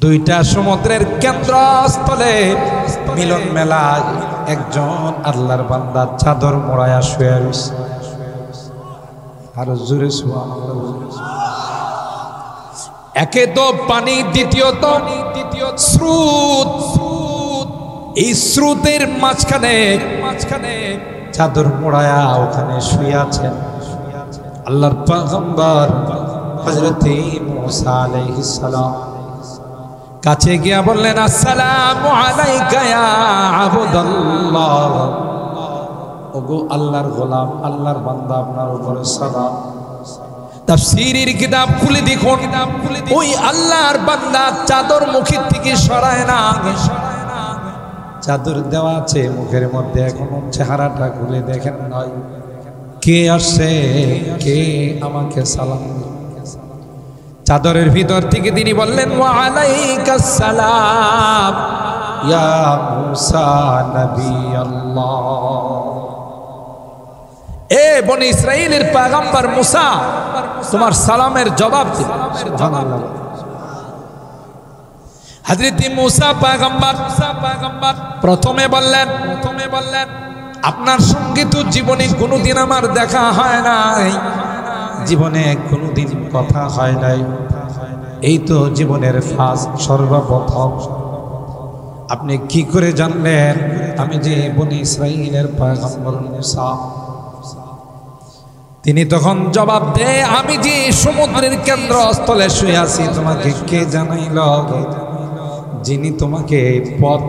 দুইটা সমুদ্রের কেন্দ্রস্থলে মিলন মেলায় একজন আল্লাহর বান্দা চাদর মোড়ায়া শুয়ে রয়েছে। আরো জোরে সুবহানাল্লাহ। একে তো পানি, দ্বিতীয়ত স্রোত। এই স্রোতের মাঝখানে চাদর মোড়ায়া ওখানে শুয়ে আছেন আল্লাহর পয়গম্বর হযরত মুসা আলাইহিস সালাম। কাছে গিয়া বললেন, আসসালামু আলাইকা ইয়া আবুদাল্লাহ। ওগো আল্লাহর গোলাম, আল্লাহর বান্দা, আপনার উপরে সালাম। তাফসীরের কিতাব খুলে দেখুন, ওই আল্লাহর বান্দা চাদর মুখের থেকে সরায় না। চাদর দেওয়া আছে মুখের মধ্যে, এখনো চেহারাটা খুলে দেখেন নাই। কে আসছে, কে আমাকে সালাম দিল? চাদরের ভিতর থেকে তিনি বললেন, ওয়া আলাইকাস সালাম ইয়া মুসা নবী আল্লাহ। এ বনি ইসরাইলের পয়গম্বর মুসা, তোমার সালামের জবাব দিন। সুবহানাল্লাহ। হযরত মুসা পয়গম্বর প্রথমে বললেন, আপনার সঙ্গে তো জীবনে কোনোদিন আমার দেখা হয় নাই, জীবনে কোনোদিন কথা হয় নাই, এই তো জীবনের ফার্স্ট, সর্বপ্রথম। আপনি কি করে জানলেন আমি যে বনি ইসরাইলের পয়গম্বর মুসা? তিনি তখন জবাব দেয়, আমি যে সমুদ্রের কেন্দ্রস্থলে শুয়ে আছি তোমাকে কে জানাইল? যিনি তোমাকে পথ,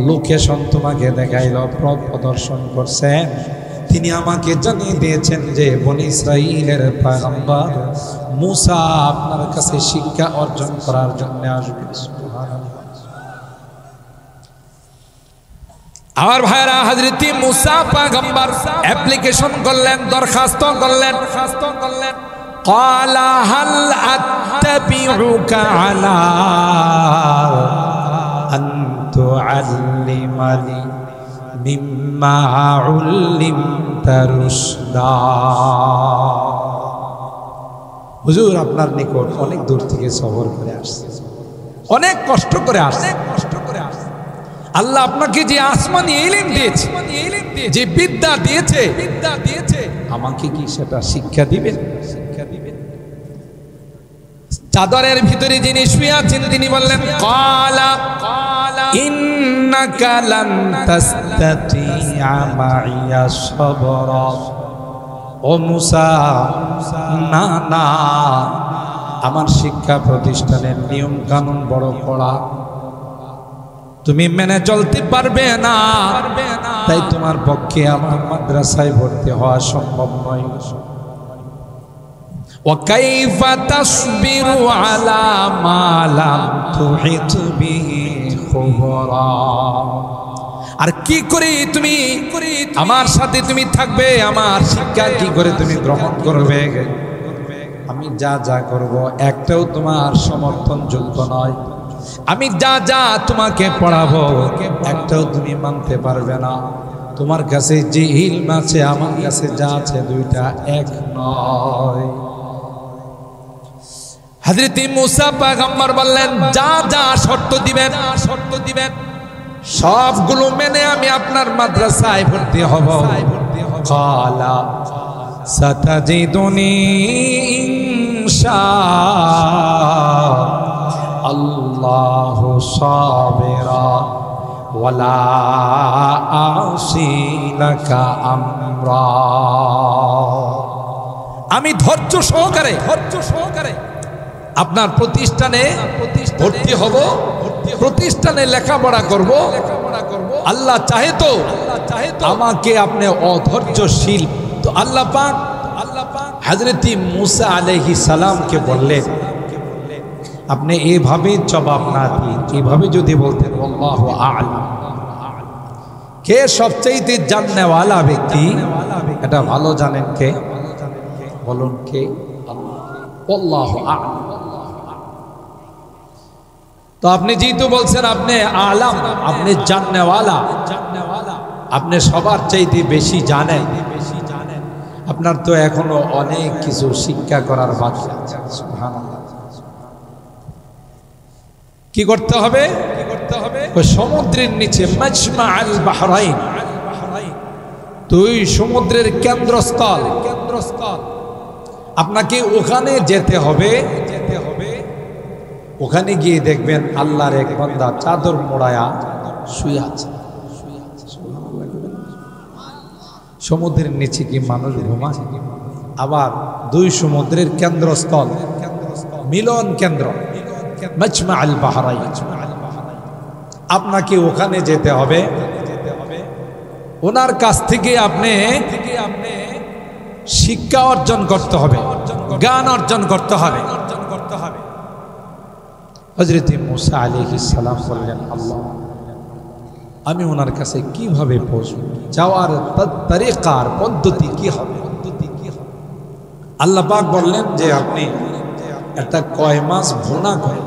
লোকেশন তোমাকে দেখাইল, পথ প্রদর্শন করছেন, তিনি আমাকে জানিয়ে দিয়েছেন যে বনি ইসরাইলের পয়গম্বর মুসা আপনার কাছে শিক্ষা অর্জন করার জন্য আসবে। আমার ভাইরা, হযরত মুসা পয়গম্বর অ্যাপ্লিকেশন করলেন, দরখাস্ত করলেন। ক্বালা হাল আত্তাবিউকা আলা আন তুআল্লিমানি মিম্মা উল্লিমতা রুশদা। হুজুর, আপনার নিকট অনেক দূর থেকে সফর করে আসছে, অনেক কষ্ট করে আসছে। আল্লাহ আপনাকে যে আসমানি ইলম দিয়েছে, যে বিদ্যা দিয়েছে, আমাকে কি সেটা শিক্ষা দিবেন? চাদরের ভিতরে যিনি শুয়ে আছেন তিনি বললেন, ক্বালা ইন্নাকা লান তাসতাতিআ মাইয়া সাবরা। ও মুসা, না না, আমার শিক্ষা প্রতিষ্ঠানের নিয়ম কানুন বড় কড়া, তুমি মেনে চলতে পারবে না, তাই তোমার পক্ষে আমার মাদ্রাসায় ভর্তি হওয়া সম্ভব নয়। ওয়া কাইফা তাসবিরু আলা মা লাম তুহিত বিহি খুবরা। আর কি করে তুমি আমার সাথে তুমি থাকবে, আমার শিক্ষা কি করে তুমি গ্রহণ করবে? আমি যা যা করব একটাও তোমার সমর্থনযোগ্য নয়। আমি যা যা তোমাকে পড়াবো একটাও তুমি মানতে পারবে না। তোমার কাছে যে ইলম আছে আমার কাছে যা আছে দুইটা এক নয়। হযরত মুসা পয়গম্বর বললেন, যা যা শর্ত দিবেন সবগুলো মেনে আমি আপনার মাদ্রাসায় ভর্তি হব। ক্বালা সাতাজিদুনি ইনশাআল্লাহু সাবিরা ওয়ালা আসি লাকা আমরা। আমি ধৈর্য সহকারে আপনার প্রতিষ্ঠানে ভর্তি হব, প্রতিষ্ঠানে লেখাপড়া করব। আল্লাহ চাহে তো আমাকে আপনি অধৈর্যশীল। তো আল্লাহ পাক হযরত মুসা আলাইহিস সালামকে বললেন, আপনি এইভাবে জবাব না দিয়ে এইভাবে যদি বলতেন, আল্লাহু আ'লাম, কে সবচেয়ে জাননেওয়ালা ব্যক্তি এটা ভালো জানেন কে? বলুন কে? আল্লাহু আ'লাম। তো আপনি যেহেতু বলছেন আপনি আলাম, আপনি জাননেওয়ালা, আপনি সবার চাইতে বেশি জানেন, আপনার তো এখনো অনেক কিছু শিক্ষা করার বাকি আছে। সুবহানাল্লাহ। কি করতে হবে? ওই সমুদ্রের নিচে মাজমা আল বাহরাইন, দুই সমুদ্রের কেন্দ্রস্থল, আপনাকে ওখানে যেতে হবে। ওখানে গিয়ে দেখবেন আল্লাহর এক বান্দা চাদর মোড়ায়া শুয়ে আছে। সমুদ্রের নিচে কি মানুষ ঘুমায়? আবার দুই সমুদ্রের কেন্দ্রস্থল, মিলন কেন্দ্র মাজমা আল বাহরাইন, আপনাকে ওখানে যেতে হবে। ওনার কাছ থেকে আপনি শিক্ষা অর্জন করতে হবে, জ্ঞান অর্জন করতে হবে। হযরত মুসা আলাইহিস সালাম বললেন, আল্লাহ আমি ওনার কাছে কিভাবে পৌঁছব? যাওয়ার তরিকার পদ্ধতি কি হবে? আল্লাহ পাক বললেন যে আপনি একটা কয় মাছ ভুনা করে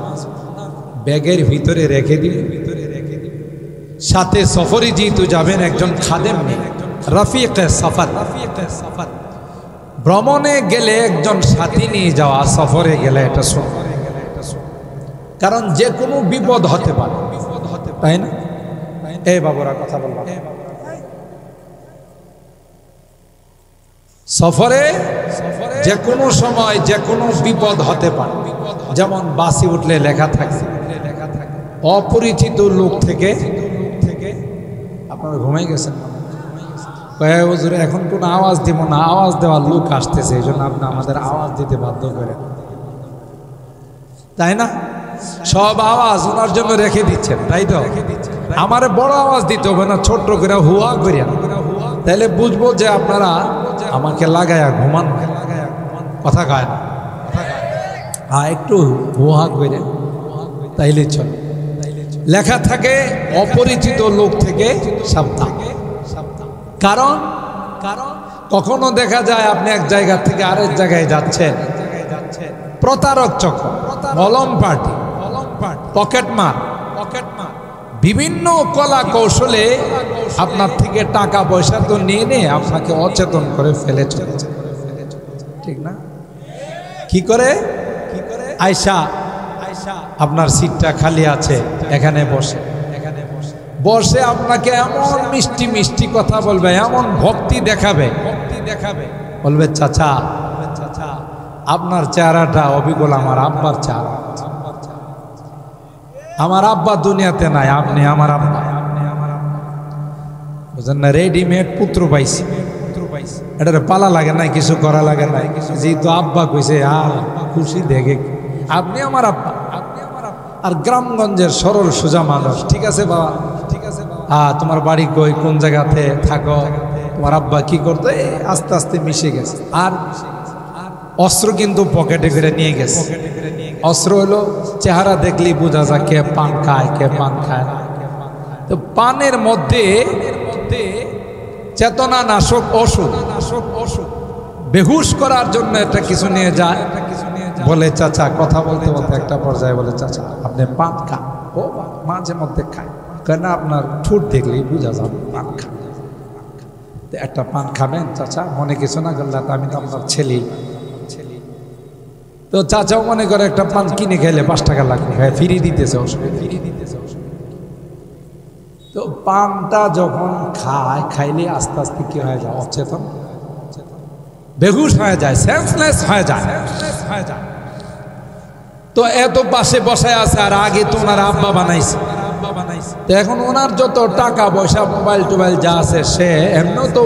ব্যাগের ভিতরে রেখে দিবেন। সাথে সফরে যেহেতু যাবেন, একজন খাদেম নেই, রফিকে সফর। ভ্রমণে গেলে একজন সাথী নিয়ে যাওয়া, সফরে গেলে এটা শোনা, কারণ যে কোনো বিপদ হতে পারে, তাই না? এই বাবুরা কথা বললাম, সফরে যে কোনো সময় যে কোনো বিপদ হতে পারে। যেমন বাসে উঠলে লেখা থাকে অপরিচিত লোক থেকে, আপনারা ঘুমাই গেছেন, হুজুরে এখন কোনো আওয়াজ দিব না, আওয়াজ দেওয়ার লোক আসতেছে, এই জন্য আপনি আমাদের আওয়াজ দিতে বাধ্য করেন, তাই না? সব আওয়াজ ওনার জন্য রেখে দিচ্ছেন, তাই তো? আমার বড় আওয়াজ দিতে হবে না, ছোট্ট করে হুয়া করিয়া, তাহলে বুঝবো যে আপনারা আমাকে লাগায়া ঘুমান, কথা গায় না, একটু হুয়া করে, তাইলে চল। লেখা থাকে অপরিচিত লোক থেকে সাবধান। কারণ কখনো দেখা যায় আপনি এক জায়গা থেকে আরেক জায়গায় যাচ্ছেন, প্রতারক চক্র, মলম পার্টি, পকেটমার, বিভিন্ন কলা কৌশলে আপনার থেকে টাকা পয়সা তো নিয়ে আপনাকে অচেতন করে ফেলে চলেছে, ঠিক না? কি করে? আয়সা আপনার সিটটা খালি আছে, এখানে বসে আপনাকে এমন মিষ্টি মিষ্টি কথা বলবে, এমন ভক্তি দেখাবে, বলবে চাচা আপনার চেহারাটা অবিকল আমার আব্বার চেহারা, আমার আব্বা দুনিয়াতে নাই, আপনি আমার আব্বা, বুঝলেন না? রেডিমেড পুত্র পাইছি, এটার পালা লাগে নাই, কিছু করা লাগে নাই, যেহেতু আব্বা কইছে খুশি দেখে, আপনি আমার আব্বা। আর গ্রামগঞ্জের সরল সোজা মানুষ, ঠিক আছে বাবা, তোমার বাড়ি কই, কোন জায়গাতে থাকো, তোমার আব্বা কি করতো, আস্তে আস্তে মিশে গেছে। আর অস্ত্র কিন্তু পকেটে করে নিয়ে গেছে। অস্ত্র হলো চেহারা দেখলেই বোঝা যায় কে পান খায়, কে পান খায় না। তো পানের মধ্যে চেতনা নাশক ওষুধ, বেহুশ করার জন্য একটা কিছু নিয়ে যায়, বলে চাচা, কথা বলতে বলতে একটা পর্যায়ে বলে চাচা আপনি পান খান। ও মাঝে মধ্যে খায়, কেন আপনার ঠোঁট দেখলেই বোঝা যাবে পান খান। একটা পান খাবেন চাচা, মনে কিছু না করলে, আমি তো আপনার ছেলে। তো চাচাও মনে করে একটা পান কিনে খেলে 5 টাকা লাগবে, ফিরিয়ে দিতেছে, তো পানটা যখন খাইলে আস্তে আস্তে কি হয়ে যায়, অচেতন, বেহুশ হয়ে যায়, সেন্সলেস হয়ে যায়। তো এত পাশে বসায় আছে, আর আগে তো ওনার আব্বা বানাইছে, তো এখন ওনার যত টাকা পয়সা, মোবাইল টোবাইল যা আছে, সে এমনিও তো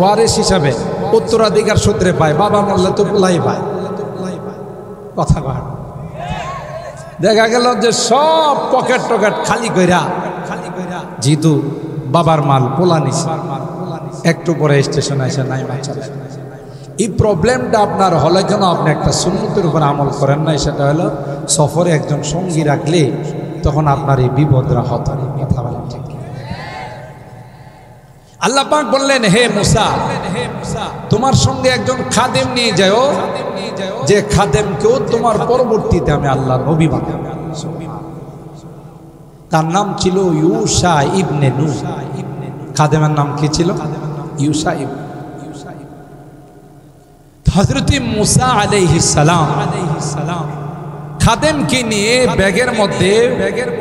ওয়ারিস হিসাবে উত্তরাধিকার সূত্রে পায়, বাবা মরলে তো পোলাই পায়, কথা কয়। দেখা গেল যে সব পকেট টকেট খালি কইরা, যেহেতু বাবার মাল পোলা নিছে, একটু পরে স্টেশনে এসে নাইমা চলে। এই প্রবলেমটা আপনার হলে কেন আপনি একটা সুন্নতের উপর আমল করেন না, সেটা হলো সফরে একজন সঙ্গী রাখলে তখন আপনার এই বিপদরা হতো না, কথা বলেন ঠিক। আল্লাহ পাক বললেন, হে মুসা, তোমার সঙ্গে একজন খাদেম নিয়ে যাও, যে খাদেমকেও তোমার পরবর্তীতে আমি আল্লাহ নবী বানাবো। তার নাম ছিল ইউসা ইবনে নূহ। খাদেমের নাম কি ছিল? ইউসা ইবনে। হযরত মুসা আলাইহিস সালাম খাদেমকে নিয়ে ব্যাগের মধ্যে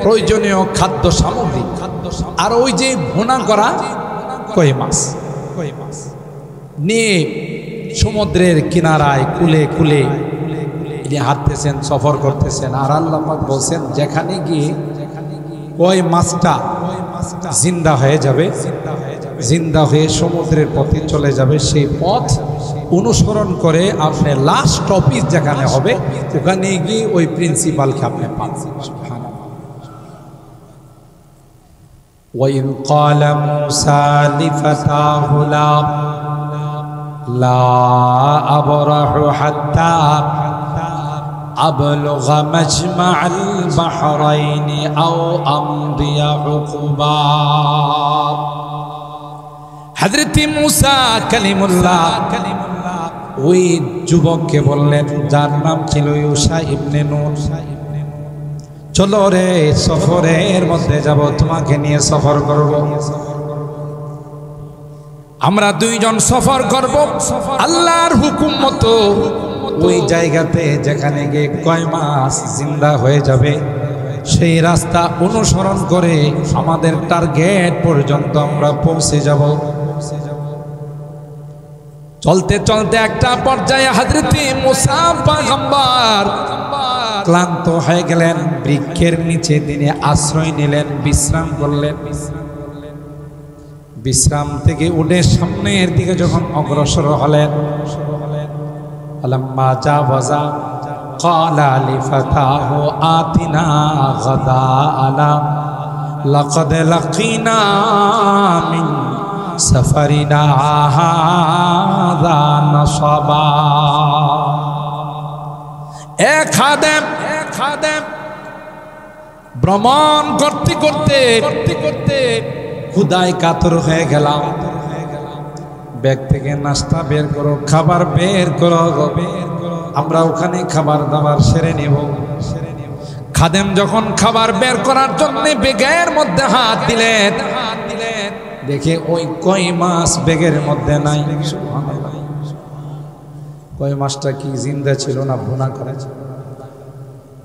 প্রয়োজনীয় খাদ্য সামগ্রী আর ওই যে ভুনা করা কই মাছ নিয়ে সমুদ্রের কিনারায় কুলে কুলে হাঁটতেছেন, সফর করতেছেন। আর আল্লাহ পাক বলছেন যেখানে গিয়ে ওই মাছটা জিন্দা হয়ে যাবে, জিন্দা হয়ে সমুদ্রের পথে চলে যাবে, সেই পথ অনুসরণ করে আপনি লাস্ট অফিস যেখানে হবে ওখানে গিয়ে ওই প্রিন্সিপালকে আপনি পাবেন। وَإِذْ قَالَ مُوسَى لِفَتَاهُ لَا أَبْرَحُ حَتَّى أَبْلُغَ مَجْمَعَ الْبَحْرَيْنِ أَوْ أَمْضِيَ حُقُبًا। হযরত মুসা কালিমুল্লাহ ওই যুবককে বললেন, যার নাম ছিল ইউশা ইবনে নূন, চলো রে সফরের মধ্যে যাব, তোমাকে নিয়ে সফর করব। আমরা দুইজন সফর করব আল্লাহর হুকুম মতো ওই জায়গাতে যেখানে গিয়ে কয় মাছ জিন্দা হয়ে যাবে সেই রাস্তা অনুসরণ করে আমাদের টার্গেট পর্যন্ত আমরা পৌঁছে যাব। চলতে চলতে একটা পর্যায়ে হযরত মুসা পয়গম্বর ক্লান্ত হয়ে গেলেন, বৃক্ষের নিচে তিনি আশ্রয় নিলেন, বিশ্রাম করলেন। বিশ্রাম থেকে উঠে সামনের দিকে যখন অগ্রসর হলেন, ফালাম্মা জাওয়াজা ক্বালা লিফাতাহু আতিনা গাদাআনা লাকাদ লাকিনা মিন সাফারিনা হাযা নাসাবা। এক খাদেম ভ্রমণ করতে করতে ক্ষুধায় কাতর হয়ে গেলাম। ব্যাগ থেকে নাস্তা বের করো, খাবার বের করো, আমরা ওখানে খাবার দাবার সেরে নেব। খাদেম যখন খাবার বের করার জন্য ব্যাগের মধ্যে হাত দিলেন, দেখে ওই কই মাছ ব্যাগের মধ্যে নাই। কই মাছটা কি জিন্দা ছিল না ভুনা করা ছিল?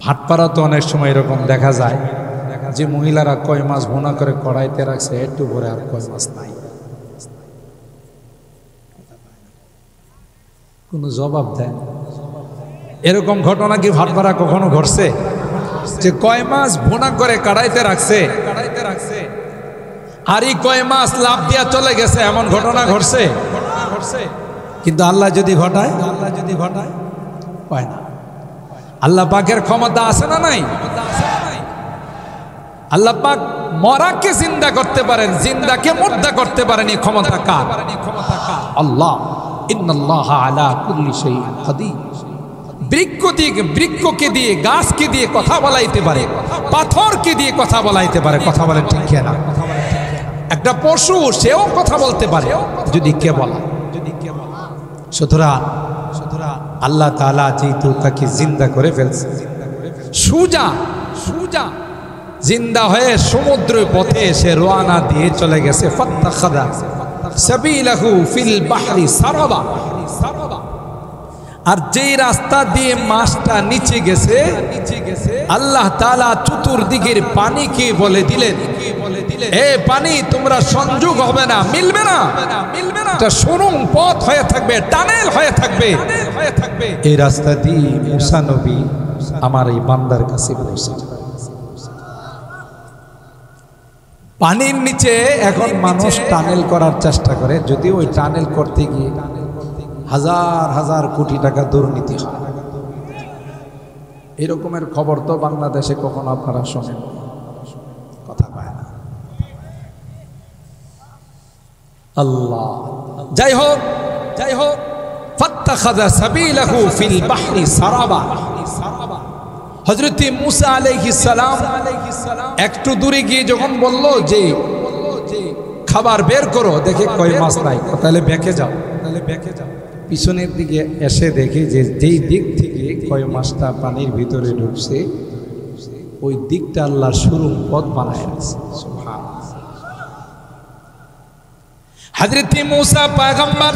ভাটপাড়া তো অনেক সময় এরকম দেখা যায় যে মহিলারা কই মাছ ভুনা করে কড়াইতে রাখছে, একটু ভরে আর কই মাছ নাই, কোনো জবাব দেয়। এরকম ঘটনা কি ভাটপাড়া কখনো ঘটছে যে কই মাছ ভুনা করে কড়াইতে রাখছে আর এই কই মাছ লাভ দিয়া চলে গেছে, এমন ঘটনা ঘটছে? কিন্তু আল্লাহ যদি ঘটায় হয় না। আল্লাহ পাকের ক্ষমতা আছে না নাই? আল্লাহ পাক মরাকে জিন্দা করতে পারেন, জিন্দাকে মুর্দা করতে পারেন। এই ক্ষমতা কার? আল্লাহ। ইন্নাল্লাহা আলা কুল্লি শাইইন কাদির। বৃক্ষকে দিয়ে গাছকে দিয়ে কথা বলাইতে পারে, পাথরকে দিয়ে কথা বলাইতে পারে। কথা বলেন ঠিক না? একটা পশু সেও কথা বলতে পারে যদি কে বলা। সুতরাং আল্লাহ তাআলা যেহেতু তাকে জিন্দা করে ফেলছে, সুজা জিন্দা হয়ে সমুদ্র পথে এসে রওনা দিয়ে চলে গেছে। ফাত্তাখাযা সাবিলাহু ফিল বাহরি সারাবা। আর যেই রাস্তা দিয়ে মাছটা নিচে গেছে আল্লাহ তাআলা চতুর্দিকের পানিকে বলে দিলেন, এ পানি তোমরা সংযোগ হবে না, মিলবে না, এটা সুড়ঙ্গ পথ হয়ে থাকবে, টানেল হয়ে থাকবে। এই রাস্তা দিয়ে মুসা নবী আমার এই বান্দার কাছে পৌঁছে। পানির নিচে এখন মানুষ টানেল করার চেষ্টা করে, যদি ওই টানেল করতে গিয়ে হাজার হাজার কোটি টাকা দুর্নীতি হয়। এরকমের খবর তো বাংলাদেশে কখনো আপনারা শোনেন? কথা পায় না। আল্লাহ। যাই হোক ফাত্তাখাযা সাবিলাহু ফিল বাহরি সারাবা। হযরত মুসা আলাইহিস সালাম একটু দূরে গিয়ে যখন বলল যে খাবার বের করো, দেখে কই মাছ নাই, তাহলে বেঁকে যাও। পিছনের দিকে এসে দেখে যে যেই দিক থেকে কই মাছটা পানির ভিতরে ঢুকছে ওই দিকটা আল্লাহর সুড়ঙ্গ পথ বানায় রাখছে। সুবহানাল্লাহ। হযরত মুসা পয়গম্বর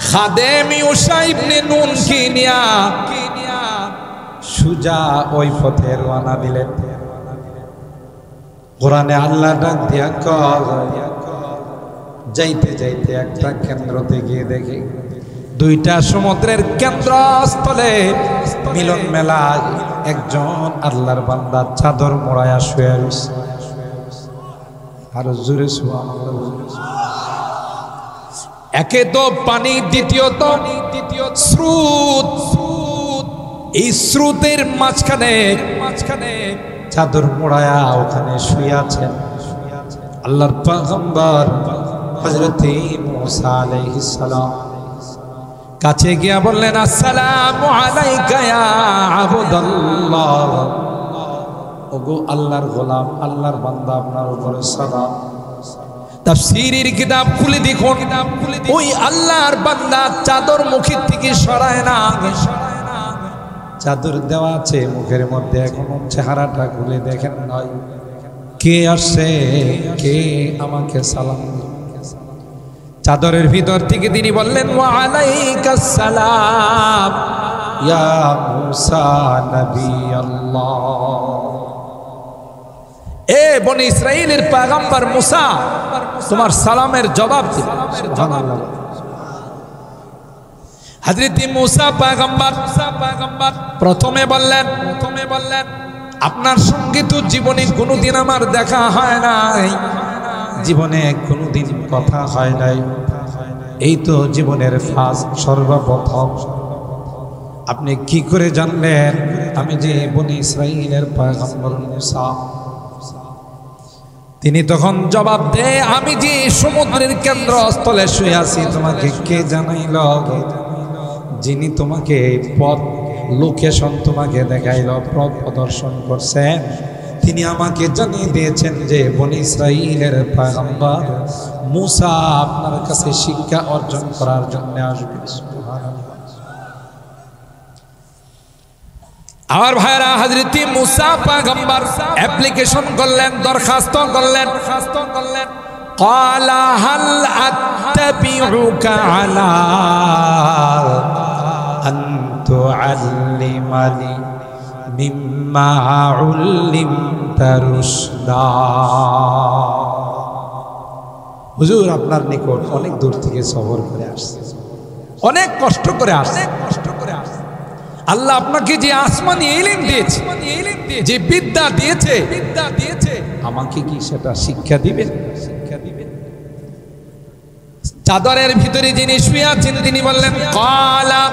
খাদেম ইউশা ইবনে নুন কে নিয়া সুজা ওই পথে রওনা দিলেন। কোরআনে আল্লাহ ডাক দিয়া কয়, যাইতে যাইতে একটা কেন্দ্রতে গিয়ে দেখে দুইটা সমুদ্রের কেন্দ্রস্থলে মিলন মেলায় একজন আল্লাহর বান্দা চাদর মোড়ায়া শুয়ে রয়েছে। আরো জোরে সুবহানাল্লাহ। একে তো পানি, দ্বিতীয়ত স্রোত। এই স্রোতের মাঝখানে চাদর মোড়ায়া ওখানে শুয়ে আছেন আল্লাহর পয়গম্বর হযরত মুসা আলাইহিস সালাম। কাছে গিয়া বললেন, আসসালামু আলাইকা ইয়া আবুদাল্লাহ। ওগো আল্লাহর গোলাম, আল্লাহর বান্দা, আপনার উপরে সালাম। তাফসীরের কিতাব খুলে দেখুন, ওই আল্লাহর বান্দা চাদর মুখের থেকে সরায় না। চাদর দেওয়া আছে মুখের মধ্যে, এখনো চেহারাটা খুলে দেখেন নাই। কে আসছে, কে আমাকে সালাম দিল? চাদরের ভিতর থেকে তিনি বললেন, ওয়া আলাইকাস সালাম ইয়া মুসা নবী আল্লাহ। এ বনি ইসরাইলের পয়গম্বর মুসা, তোমার সালামের জবাব দিন। সুবহানাল্লাহ। হযরত মুসা পয়গম্বর প্রথমে বললেন, আপনার সঙ্গে তো জীবনে কোনোদিন আমার দেখা হয় নাই, জীবনে কোনোদিন কথা হয় নাই, এই তো জীবনের ফার্স্ট, সর্বপ্রথম। আপনি কি করে জানলেন আমি যে বনি ইসরাইলের পয়গম্বর মুসা? তিনি তখন জবাব দেয়, আমি যে সমুদ্রের কেন্দ্রস্থলে শুয়ে আছি তোমাকে কে জানাইল? যিনি তোমাকে পথ লোকেশন তোমাকে দেখাইল, পথ প্রদর্শন করছেন, তিনি আমাকে জানিয়ে দিয়েছেন যে বনি ইসরাইলের পয়গম্বর মুসা আপনার কাছে শিক্ষা অর্জন করার জন্য আসবে। আমার ভাইরা, হযরত মুসা পয়গম্বর অ্যাপ্লিকেশন করলেন, দরখাস্ত করলেন। ক্বালা হাল আত্তাবিউকা আলা আন তুআল্লিমানি মিম্মা উল্লিমতা রুশদা। হুজুর, আপনার নিকট অনেক দূর থেকে সফর করে আসছে, অনেক কষ্ট করে আসছে। আল্লাহ আপনাকে যে আসমানি ইলম দিয়েছে, যে বিদ্যা দিয়েছে, আমাকে কি সেটা শিক্ষা দিবেন? চাদরের ভিতরে যিনি শুয়ে আছেন তিনি বললেন, ক্বালা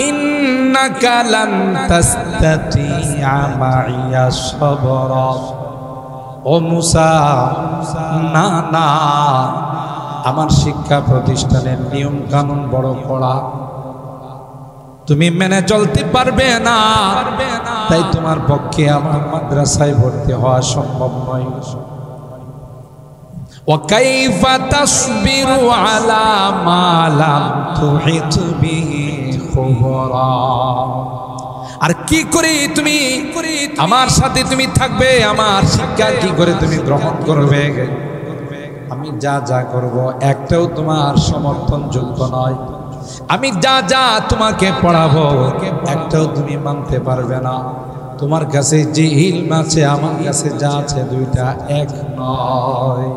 ইন্নাকা লান তাসতাতিআ মাইয়া সাবরা। ও মুসা, না না, আমার শিক্ষা প্রতিষ্ঠানের নিয়ম কানুন বড় কড়া, তুমি মেনে চলতে পারবে না, তাই তোমার পক্ষে আমার মাদ্রাসায় ভর্তি হওয়া সম্ভব নয়। ওয়া কাইফা তাসবিরু আলা মা লাম তুহিত বিহি খুবরা। আর কি করে তুমি আমার সাথে তুমি থাকবে, আমার শিক্ষা কি করে তুমি গ্রহণ করবে? আমি যা যা করব একটাও তোমার সমর্থনযোগ্য নয়। আমি যা যা তোমাকে পড়াবো একটাও তুমি মানতে পারবে না। তোমার কাছে যে ইলম আছে আমার কাছে যা আছে দুইটা এক নয়।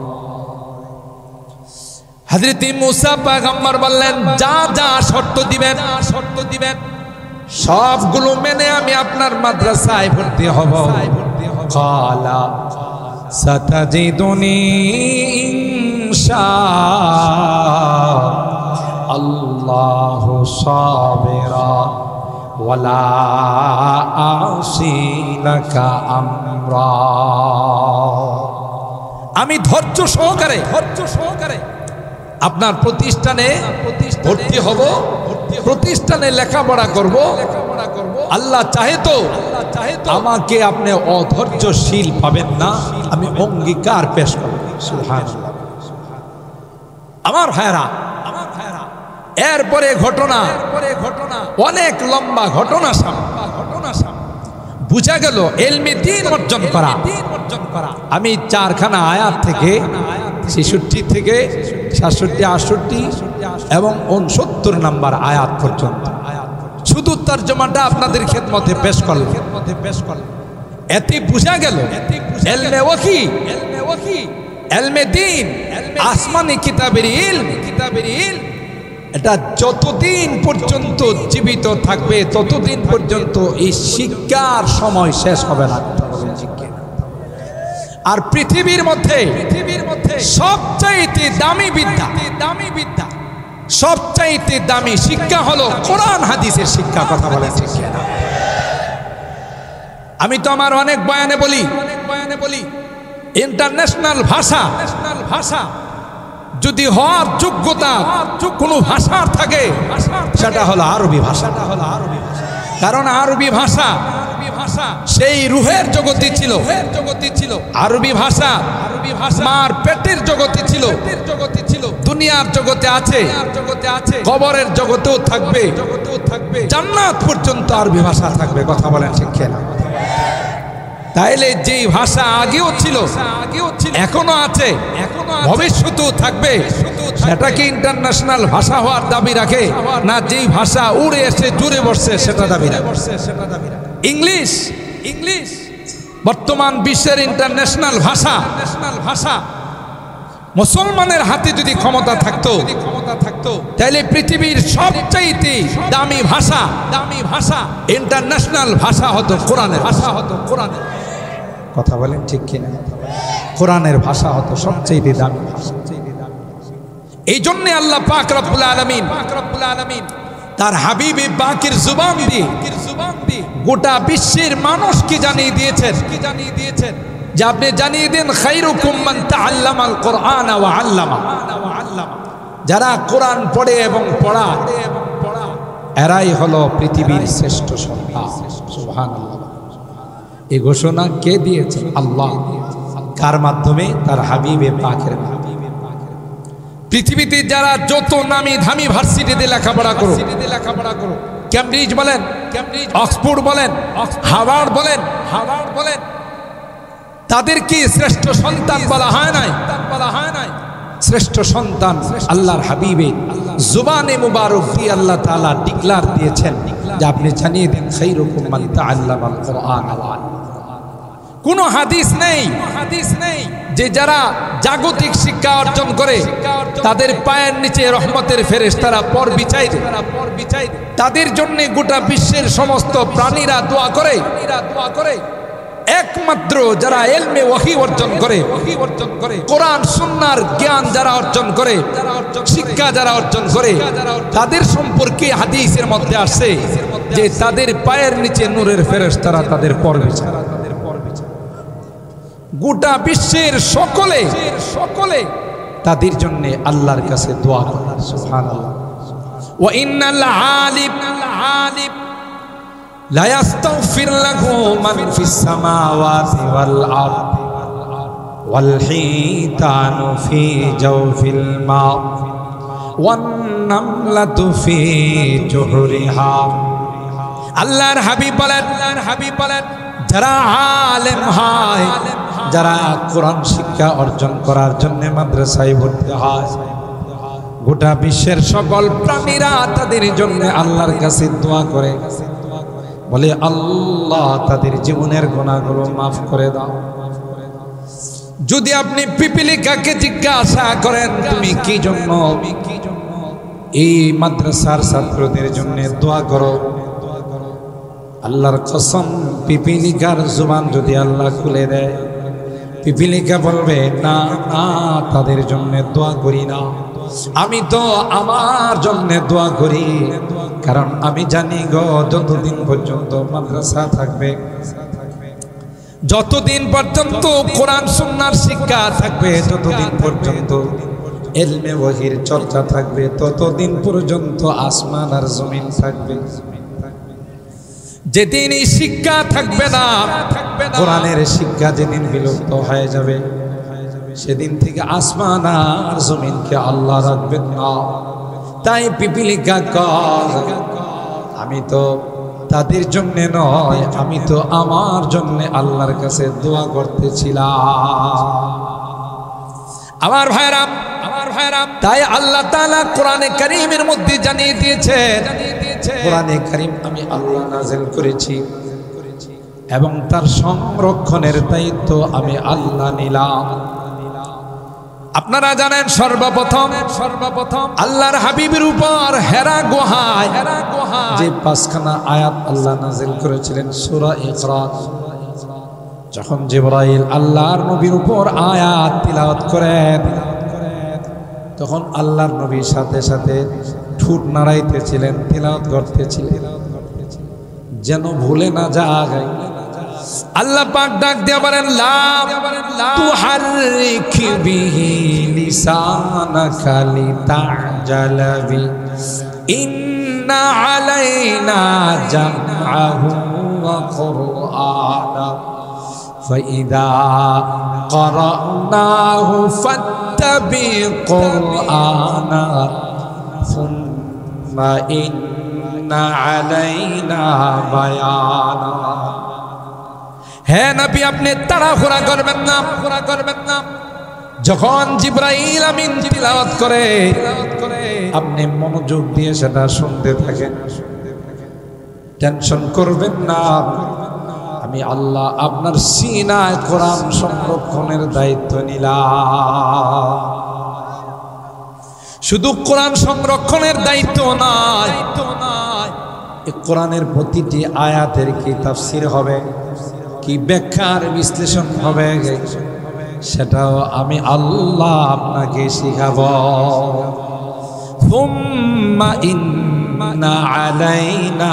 হযরত মুসা পয়গম্বর বললেন, যা যা শর্ত দিবেন সবগুলো মেনে আমি আপনার মাদ্রাসায় ভর্তি হব। ক্বালা সাতাজিদুনি ইনশাআল্লাহু সাবিরা ওয়ালা আসি লাকা আমরা। আমি ধৈর্য সহকারে আপনার প্রতিষ্ঠানে ভর্তি হব, প্রতিষ্ঠানে লেখাপড়া করব। আল্লাহ চাহে তো আমাকে আপনি অধৈর্যশীল পাবেন না, আমি অঙ্গীকার পেশ করব। সুবহানাল্লাহ। আমার ভাইরা, এরপরে ঘটনা অনেক লম্বা ঘটনা সামনে বুঝা গেল ইলমে দ্বীন অর্জন করা। আমি 4খানা আয়াত থেকে 66 থেকে 67, 68 এবং 69 নম্বর আয়াত পর্যন্ত শুধু তর্জমাটা আপনাদের খেদমতে পেশ করলাম। এতে বোঝা গেল ইলমে ওয়াহি, ইলমে দ্বীন, আসমানি কিতাবের ইলম, এটা যতদিন পর্যন্ত জীবিত থাকবে ততদিন পর্যন্ত এই শিক্ষার সময় শেষ হবে না। আর পৃথিবীর মধ্যে সবচাইতে দামি বিদ্যা, সবচাইতে দামি শিক্ষা হলো কোরআন হাদিসের শিক্ষা। কথা বলে ঠিক না? আমি তো আমার অনেক বয়ানে বলি ইন্টারন্যাশনাল ভাষা যদি হওয়ার যোগ্যতা কোনো ভাষার থাকে সেটা হলো আরবি ভাষা। কারণ আরবি ভাষা সেই রুহের জগতে ছিল। আরবি ভাষা মার পেটের জগতে ছিল, দুনিয়ার জগতে আছে, কবরের জগতেও থাকবে, জান্নাত পর্যন্ত আরবি ভাষা থাকবে। কথা বলেন ঠিক না? তাইলে যেই ভাষা আগেও ছিল, এখনো আছে, ভবিষ্যতেও থাকবে, সেটা কি ইন্টারন্যাশনাল ভাষা হওয়ার দাবি রাখে? না যেই ভাষা উড়ে এসে জুড়ে বসছে সেটা দাবি রাখে? ইংলিশ বর্তমান বিশ্বের ইন্টারন্যাশনাল ভাষা। মুসলমানের হাতে যদি ক্ষমতা থাকতো তাহলে পৃথিবীর সবচাইতে দামি ভাষা ইন্টারন্যাশনাল ভাষা হতো কোরআনের ভাষা। কথা বলেন ঠিক কিনা? কোরআনের ভাষা হতো সবচাইতে দামি ভাষা। এই জন্য আল্লাহ পাক রব্বুল আলামিন তার হাবিবে পাকের জুবান দিয়ে গোটা বিশ্বের মানুষকে জানিয়ে দিয়েছেন যে আপনি জানিয়ে দেন খায়রুকুম মান তাআল্লামাল কুরআন ওয়া আল্লামা। যারা কোরআন পড়ে এবং পড়ায় এরাই হলো পৃথিবীর শ্রেষ্ঠ সন্তান। সুবহানাল্লাহ। এই ঘোষণা কে দিয়েছেন? আল্লাহ। কার মাধ্যমে? তার হাবিবে পাকের। পৃথিবীতে যারা যত নামি দামি ভার্সিটিতে লেখাপড়া করো, ক্যামব্রিজ বলেন, অক্সফোর্ড বলেন, হার্ভার্ড বলেন, তাদেরকে শ্রেষ্ঠ সন্তান বলা হয় নাই। শ্রেষ্ঠ সন্তান আল্লাহর হাবিবে জুবানে মুবারক দিয়ে আল্লাহ তাআলা ডিক্লার দিয়েছেন যে আপনি জানিয়ে দেন খায়রুকুম মান তাআল্লামাল কুরআন। কোনো হাদিস নেই যে যারা জাগতিক শিক্ষা অর্জন করে তাদের পায়ের নিচে রহমতের ফেরেশতারা পর বিছাই দেয়। তাদের জন্য গোটা বিশ্বের সমস্ত প্রাণীরা দোয়া করে। একমাত্র যারা ইলমে ওয়াহি অর্জন করে, কোরআন সুন্নাহর জ্ঞান যারা অর্জন করে, শিক্ষা যারা অর্জন করে, তাদের সম্পর্কে হাদিসের মধ্যে আসছে যে তাদের পায়ের নিচে নূরের ফেরেশতারা তাদের পর বিছায়। গোটা বিশ্বের সকলে তাদের জন্য আল্লাহর কাছে দোয়া করে। সুবহানাল্লাহ। ওয়া ইন্নাল আলিম লা ইস্তাগফির লাহু মান ফিস সামাওয়াতি ওয়াল আরদ ওয়াল হিতানু ফি জাওফিল মা ওয়ান নামলাতু ফি জুহরিহা। আল্লাহর হাবিব বলেন যারা আলেম হয়, যারা কোরআন শিক্ষা অর্জন করার জন্য মাদ্রাসায় ভর্তি হয়, গোটা বিশ্বের সকল প্রাণীরা তাদের জন্য আল্লাহর কাছে দোয়া করে, বলে আল্লাহ তাদের জীবনের গুনাহগুলো মাফ করে দাও। যদি আপনি পিপিলিকাকে জিজ্ঞাসা করেন তুমি কি জন্য এই মাদ্রাসার ছাত্রদের জন্য দোয়া করো, আল্লাহর কসম পিপিলিকার জবান যদি আল্লাহ খুলে দেয়, পিপিলিকা বলবে না তাদের জন্য দোয়া করি না, আমি তো আমার জন্য দোয়া করি। কারণ আমি জানি গো যতদিন পর্যন্ত মাদ্রাসা থাকবে, যতদিন পর্যন্ত কোরআন সুন্নাহর শিক্ষা থাকবে, যতদিন পর্যন্ত ইলমে ওয়াহির চর্চা থাকবে, ততদিন পর্যন্ত আসমান আর জমিন থাকবে। যেদিন এই শিক্ষা থাকবে না, কোরআনের শিক্ষা যেদিন বিলুপ্ত হয়ে যাবে, সেদিন থেকে আসমান আর জমিনকে আল্লাহ রাখবেন না। তাই পিপিলিকা কয় আমি তো তাদের জন্য নয়, আমি তো আমার জন্য আল্লাহর কাছে দোয়া করতেছিলাম। আমার ভাইরা, তাই আল্লাহ তাআলা কোরআনে কারীমের মধ্যে জানিয়ে দিয়েছেন কোরআনে কারীম আমি আল্লাহ নাযিল করেছি এবং তার সংরক্ষণের দায়িত্ব আমি আল্লাহ নিলাম। আপনারা জানেন সর্বপ্রথম আল্লাহর হাবিবের উপর হেরা গুহায় যে 5খানা আয়াত আল্লাহ নাযিল করেছিলেন সূরা ইকরা, যখন জিবরাইল আল্লাহর নবীর উপর আয়াত তিলাওয়াত করেন তখন আল্লাহর নবীর সাথে সাথে ঠোঁট নাড়াইতেছিলেন, তিলাওয়াত করতেছিলেন যেন ভুলে না যায়। আল্লাহ পাক ডাক দিয়ে বলেন লা তুহাররিক বিহি লিসানাকা লিতা'জালা বি ইন্না আলাইনা জামআহু ওয়া কুরআনা ফাইদা ক্বারানাহু ফাত্তাবি কুরআনা সুম্মা ইন্না আলাইনা বায়ানা। হে নবী আপনি তাড়াহুড়া করবেন না, যখন জিবরাইল আমিন তিলাওয়াত করে আপনি মনোযোগ দিয়ে সেটা শুনতে থাকেন, টেনশন করবেন না। আমি আল্লাহ আপনার সিনায় কোরআন সংরক্ষণের দায়িত্ব নিলাম। শুধু কোরআন সংরক্ষণের দায়িত্ব নয়, এই কোরআনের প্রতিটি আয়াতের কি তাফসীর হবে, কি ব্যাখ্যার বিশ্লেষণ হবে, সেটাও আমি আল্লাহ আপনাকে শিখাবো। সুম্মা ইন্না আলাইনা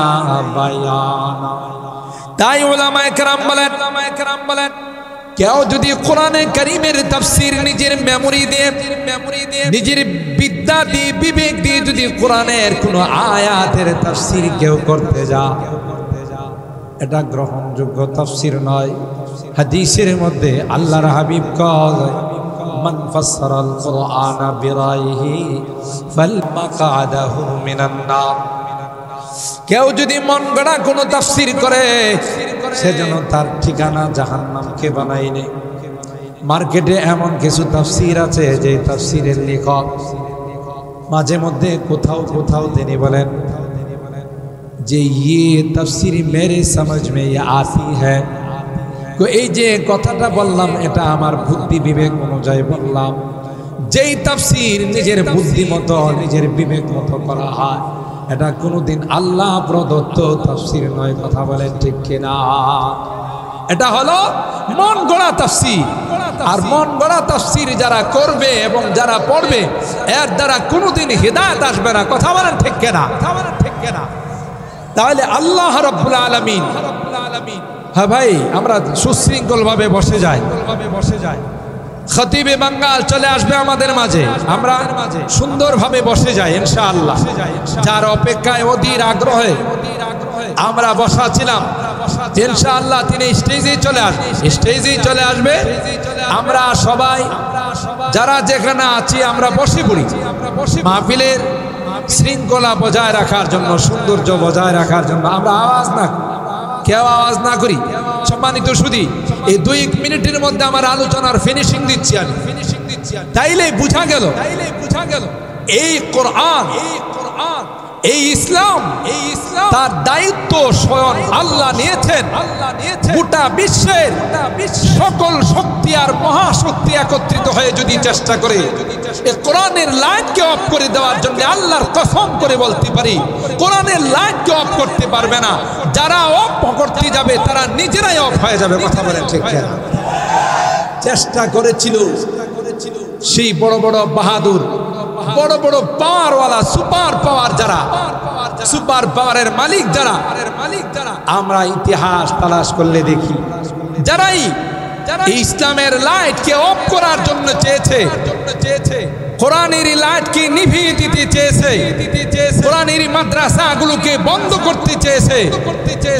বায়ানা। তাই উলামায়ে কেরাম বলেন কেউ যদি কোরআনে কারীমের তাফসীর নিজের মেমোরি দিয়ে নিজের বিদ্যা দিয়ে বিবেক দিয়ে যদি কোরআনের কোনো আয়াতের তাফসীর কেউ করতে যায়, এটা গ্রহণযোগ্য তাফসীর নয়। হাদিসের মধ্যে আল্লাহর হাবিব কয় মান ফাসসারাল কুরআনা বিরাইহি ফালমাকআদাহু মিনান নার। কেউ যদি মন গড়া কোনো তাফসীর করে সেজন্য তার ঠিকানা জাহান্নামকে বানাই নেয়। মার্কেটে এমন কিছু তাফসীর আছে যে তাফসীরের লেখক মাঝে মধ্যে কোথাও তিনি বলেন যে ये तफसीर मेरे समझ में ये आती है। তো এই যে কথাটা বললাম এটা আমার বুদ্ধি বিবেক অনুযায়ী বললাম। যেই তাফসীর নিজের বুদ্ধি মতো নিজের বিবেক মতো করা হয় এটা কোনোদিন আল্লাহ প্রদত্ত তাফসীর নয়। কথা বলেন ঠিক কিনা? এটা হলো মন গড়া তাফসীর। আর মন গড়া তাফসীর যারা করবে এবং যারা পড়বে এর দ্বারা কোনোদিন হিদায়াত আসবে না। কথা বলেন ঠিক কিনা? তাহলে আল্লাহ রাব্বুল আলামিন, হ্যাঁ ভাই আমরা সুশৃঙ্খল ভাবে বসে যাই। খতিবে বাঙ্গাল চলে আসবে আমাদের মাঝে, আমরা সুন্দরভাবে বসে যাই ইনশাআল্লাহ। যার অপেক্ষায় অধীর আগ্রহে আমরা বসা ছিলাম ইনশাআল্লাহ তিনি স্টেজেই চলে আসবে। আমরা সবাই যারা যেখানে আছি আমরা বসে পড়ি মাহফিলের শৃঙ্খলা বজায় রাখার জন্য, সৌন্দর্য বজায় রাখার জন্য আমরা কেউ আওয়াজ না করি। সম্মানিত সুধী, এই 2 মিনিটের মধ্যে আমার আলোচনার ফিনিশিং দিচ্ছি আমি। তাইলে বুঝা গেল এই কোরআন, এই ইসলাম তার দায়িত্ব স্বয়ং আল্লাহ নিয়েছেন। গোটা বিশ্বের সকল শক্তি আর মহাশক্তি একত্রিত হয়ে যদি চেষ্টা করে এই কোরআনের লাইটকে অফ করে দেওয়ার জন্য আল্লাহর কসম করে বলতে পারি কোরআনের লাইটকে অফ করতে পারবে না। যারা অফ করতে যাবে তারা নিজেরাই অফ হয়ে যাবে। কথা বলেন ঠিক কিনা? চেষ্টা করেছিল সেই বড় বড় বাহাদুর, বড় বড় পাওয়ারওয়ালা, সুপার পাওয়ার যারা, সুপার পাওয়ারের মালিক যারা, আমরা ইতিহাস তালাশ করলে দেখি যারাই ইসলামের লাইটকে অফ করার জন্য চেয়েছে, কোরআনের লাইটকে নিভিয়ে দিতে চেয়েছে, কোরআনের মাদ্রাসাগুলোকে বন্ধ করতে চেয়েছে।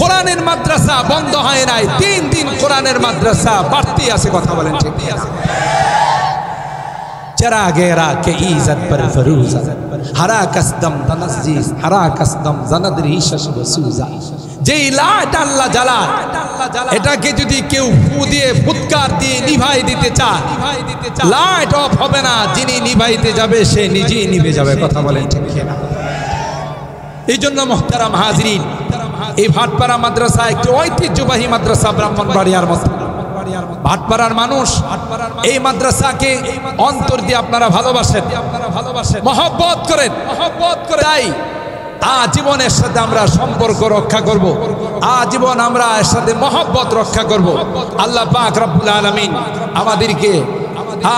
কোরআনের মাদ্রাসা বন্ধ হয় নাই, 3 দিন কোরআনের মাদ্রাসা বাড়তি আছে। কথা বলেন ঠিক কিনা? चरा गेरा के इज़्ज़त पर फरूज़ा हरा कसदम तनज़ीज़ हरा कसदम ज़नदरी शशब सूज़ा। যেই লাইট আল্লাহ জ্বালায় এটাকে যদি কেউ ফু দিয়ে ফুৎকার দিয়ে নিভাই দিতে চায় লাইট অফ হবে না। যিনি নিভাইতে যাবে সে নিজেই নিভে যাবে। কথা বলেন ঠিক কিনা? এই জন্য মুহতারাম হাজিরিন, এই ভাটপাড়া মাদ্রাসা একটি ঐতিহ্যবাহী মাদ্রাসা ব্রাহ্মণবাড়িয়ার মতো। ভাটপাড়ার মানুষ এই মাদ্রাসাকে অন্তর দিয়ে আপনারা ভালোবাসেন, মহব্বত করেন। তাই আজীবনের সাথে আমরা সম্পর্ক রক্ষা করব, আজীবন আমরা এর সাথে মহব্বত রক্ষা করব। আল্লাহ পাক রব্বুল আলামিন আমাদেরকে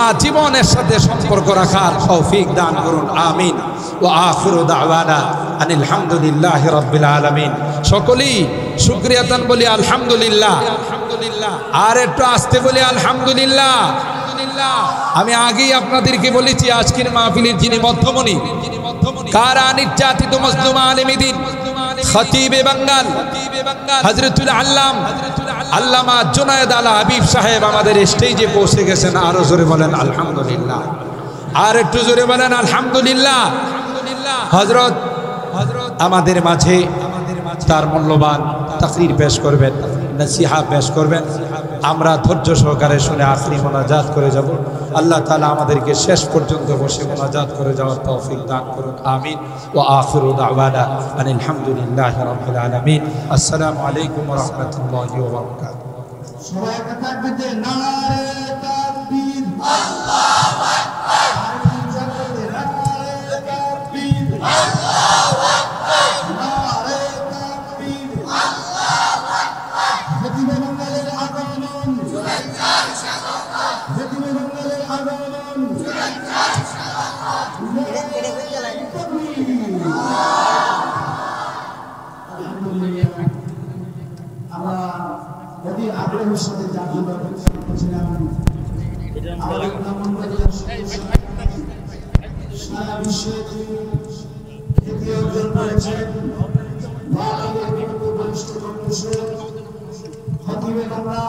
আজীবনের সাথে সম্পর্ক রাখার তৌফিক দান করুন, আমিন। ওয়া আখিরু দাওয়ানা আনিল হামদুলিল্লাহি রাব্বিল আলামিন। সকলেই শুকরিয়াতান বলি আলহামদুলিল্লাহ, আর একটু আস্তে বলি আলহামদুলিল্লাহ। আমি আগেই আপনাদেরকে বলেছি আজকের মাহফিলের যিনি মধ্যমণি, কারা নির্যাতিত মজলুম আলেম দ্বীন, খতিবে বাঙ্গাল হযরতুল আল্লামা জুনায়েদ আল হাবিব সাহেব আমাদের স্টেজে পৌঁছে গেছেন। আরো জোরে বলেন আলহামদুলিল্লাহ, আর একটু জোরে বলেন আলহামদুলিল্লাহ। হযরত আমাদের মাঝে তার মূল্যবান তাকরীর পেশ করবেন, নসিহা পেশ করবেন। আমরা ধৈর্য সহকারে শুনে আখরি মোনাজাত করে যাব। আল্লাহ তাআলা আমাদেরকে শেষ পর্যন্ত বসে মোনাজাত করে যাওয়ার তৌফিক দান করুন, আমিন। ওয়া আখিরু দাওয়ানা আনিল হামদুলিল্লাহি রাব্বিল আলামিন। আসসালামু আলাইকুম ওয়া রাহমাতুল্লাহি ওয়া বারাকাতুহু। সবাই একটা তাকবীর দেন, নারে তাকবীর, আল্লাহু আকবার। নারে তাকবীর, আল্লাহু আকবার। নারে তাকবীর, আল্লাহু আকবার। খতিবে বাঙ্গালের আগমন, শুভেচ্ছার স্বাগতম। খতিবে বাঙ্গালের আগমন, শুভেচ্ছার স্বাগতম। আলহামদুলিল্লাহ, আমরা অতি আগ্রহের সাথে যার জন্য অপেক্ষা করছিলাম, সারা বিশ্বে খ্যাতি অর্জন করেছেন খতিবে বাংলা